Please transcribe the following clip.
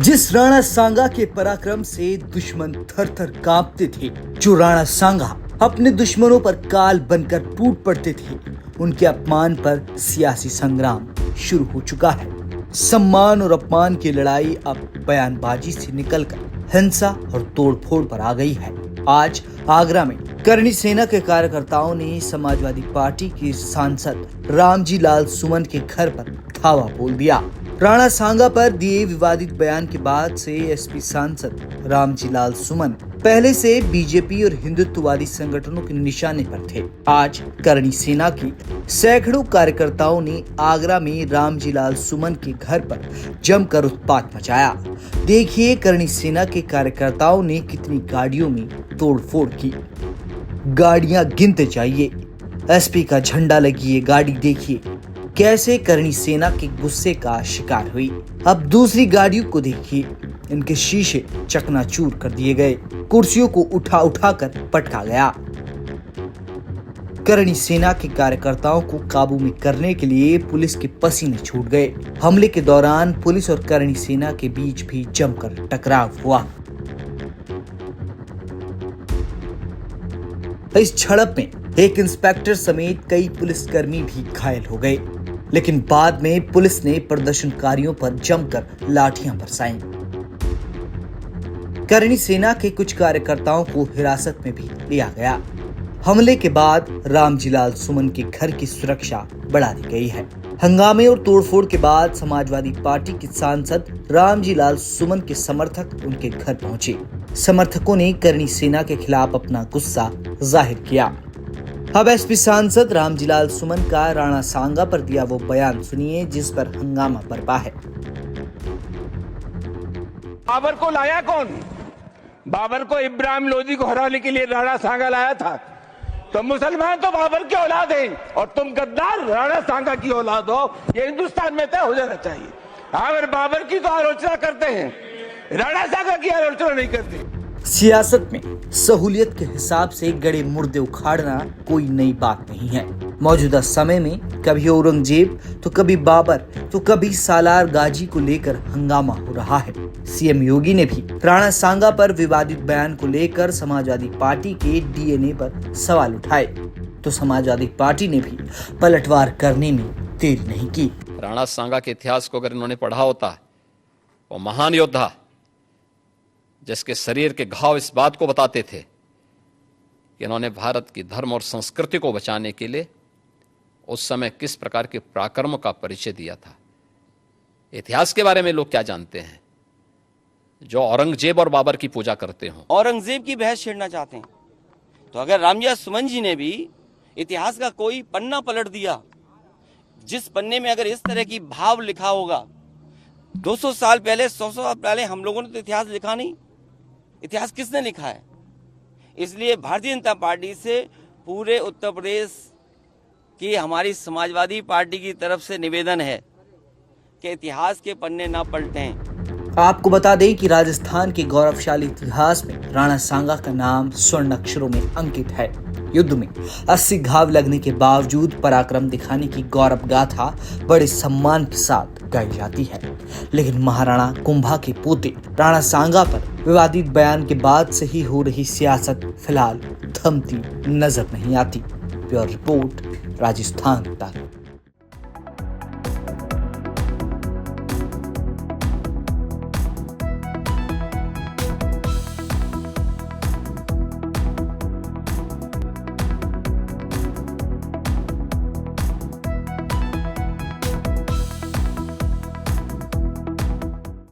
जिस राणा सांगा के पराक्रम से दुश्मन थर-थर कांपते थे, जो राणा सांगा अपने दुश्मनों पर काल बनकर टूट पड़ते थे, उनके अपमान पर सियासी संग्राम शुरू हो चुका है। सम्मान और अपमान की लड़ाई अब बयानबाजी से निकलकर हिंसा और तोड़फोड़ पर आ गई है। आज आगरा में करणी सेना के कार्यकर्ताओं ने समाजवादी पार्टी के सांसद रामजी लाल सुमन के घर पर धावा बोल दिया। राणा सांगा पर दिए विवादित बयान के बाद से एसपी सांसद रामजी लाल सुमन पहले से बीजेपी और हिंदुत्ववादी संगठनों के निशाने पर थे। आज करणी सेना की सैकड़ों कार्यकर्ताओं ने आगरा में रामजी लाल सुमन के घर पर जमकर उत्पात मचाया। देखिए करणी सेना के कार्यकर्ताओं ने कितनी गाड़ियों में तोड़फोड़ की। गाड़ियां गिनते जाइए, एसपी का झंडा लगी ये गाड़ी देखिए कैसे करणी सेना के गुस्से का शिकार हुई। अब दूसरी गाड़ियों को देखिए, इनके शीशे चकनाचूर कर दिए गए, कुर्सियों को उठा उठा कर पटका गया। करणी सेना के कार्यकर्ताओं को काबू में करने के लिए पुलिस के पसीने छूट गए। हमले के दौरान पुलिस और करणी सेना के बीच भी जमकर टकराव हुआ। इस झड़प में एक इंस्पेक्टर समेत कई पुलिसकर्मी भी घायल हो गए, लेकिन बाद में पुलिस ने प्रदर्शनकारियों पर जमकर लाठियां बरसाईं। करणी सेना के कुछ कार्यकर्ताओं को हिरासत में भी लिया गया। हमले के बाद रामजी लाल सुमन के घर की सुरक्षा बढ़ा दी गई है। हंगामे और तोड़फोड़ के बाद समाजवादी पार्टी के सांसद रामजी लाल सुमन के समर्थक उनके घर पहुंचे। समर्थकों ने करणी सेना के खिलाफ अपना गुस्सा जाहिर किया। अब एसपी सांसद रामजी लाल सुमन का राणा सांगा पर दिया वो बयान सुनिए जिस पर हंगामा बरपा है। बाबर को लाया कौन? बाबर को इब्राहिम लोदी को हराने के लिए राणा सांगा लाया था। तो मुसलमान तो बाबर की औलाद हैं और तुम गद्दार राणा सांगा की औलाद हो, ये हिंदुस्तान में तय हो जाना चाहिए। अगर बाबर की तो आलोचना करते हैं, राणा सांगा की आलोचना नहीं करते। सियासत में सहूलियत के हिसाब से गड़े मुर्दे उखाड़ना कोई नई बात नहीं है। मौजूदा समय में कभी औरंगजेब तो कभी बाबर तो कभी सालार गाजी को लेकर हंगामा हो रहा है। सीएम योगी ने भी राणा सांगा पर विवादित बयान को लेकर समाजवादी पार्टी के डीएनए पर सवाल उठाए, तो समाजवादी पार्टी ने भी पलटवार करने में देरी नहीं की। राणा सांगा के इतिहास को अगर इन्होंने पढ़ा होता, वो महान योद्धा जिसके शरीर के घाव इस बात को बताते थे कि इन्होंने भारत की धर्म और संस्कृति को बचाने के लिए उस समय किस प्रकार के पराक्रम का परिचय दिया था। इतिहास के बारे में लोग क्या जानते हैं? जो औरंगजेब और बाबर की पूजा करते हो, औरंगजेब की बहस छेड़ना चाहते हैं। तो अगर रामजी सुमन जी ने भी इतिहास का कोई पन्ना पलट दिया, जिस पन्ने में अगर इस तरह की भाव लिखा होगा, 200 साल पहले 100 साल पहले हम लोगों ने तो इतिहास लिखा नहीं। इतिहास किसने लिखा है? इसलिए भारतीय जनता पार्टी से पूरे उत्तर प्रदेश की हमारी समाजवादी पार्टी की तरफ से निवेदन है कि इतिहास के पन्ने ना पलटें। आपको बता दें कि राजस्थान के गौरवशाली इतिहास में राणा सांगा का नाम स्वर्ण अक्षरों में अंकित है। युद्ध में 80 घाव लगने के बावजूद पराक्रम दिखाने की गौरव गाथा बड़े सम्मान के साथ गाई जाती है, लेकिन महाराणा कुंभा के पोते राणा सांगा पर विवादित बयान के बाद से ही हो रही सियासत फिलहाल थमती नजर नहीं आती। ब्यूरो रिपोर्ट, राजस्थान तक।